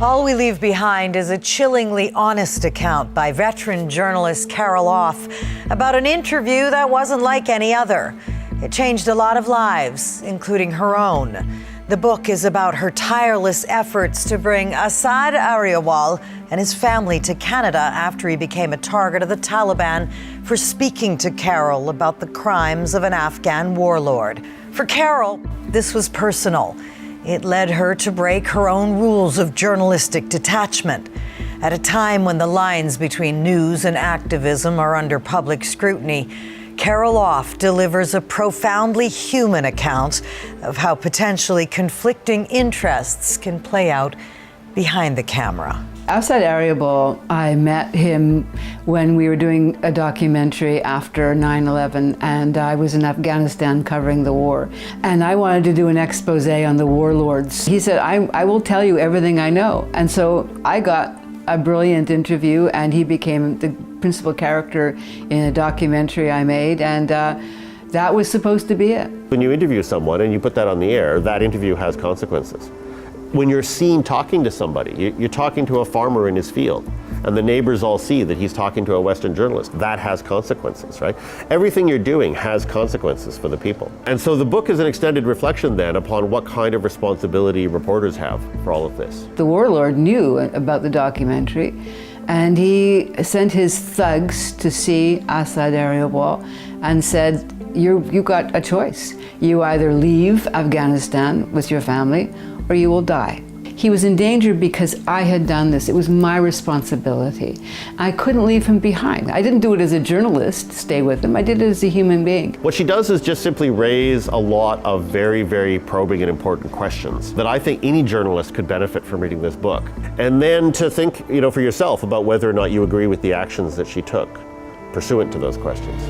All we leave behind is a chillingly honest account by veteran journalist Carol Off about an interview that wasn't like any other. It changed a lot of lives, including her own. The book is about her tireless efforts to bring Asad Aryubwal and his family to Canada after he became a target of the Taliban for speaking to Carol about the crimes of an Afghan warlord. For Carol, this was personal. It led her to break her own rules of journalistic detachment. At a time when the lines between news and activism are under public scrutiny, Carol Off delivers a profoundly human account of how potentially conflicting interests can play out behind the camera. Asad Aryubwal, I met him when we were doing a documentary after 9/11, and I was in Afghanistan covering the war. And I wanted to do an expose on the warlords. He said, I will tell you everything I know. And so I got a brilliant interview, and he became the principal character in a documentary I made, and that was supposed to be it. When you interview someone and you put that on the air, that interview has consequences. When you're seen talking to somebody, you're talking to a farmer in his field, and the neighbors all see that he's talking to a Western journalist. That has consequences, right? Everything you're doing has consequences for the people. And so the book is an extended reflection then upon what kind of responsibility reporters have for all of this. The warlord knew about the documentary, and he sent his thugs to see Asad Aryubwal and said, you got a choice. You either leave Afghanistan with your family, or you will die. He was in danger because I had done this. It was my responsibility. I couldn't leave him behind. I didn't do it as a journalist, stay with him. I did it as a human being. What she does is just simply raise a lot of very, very probing and important questions that I think any journalist could benefit from reading this book. And then to think, for yourself about whether or not you agree with the actions that she took pursuant to those questions.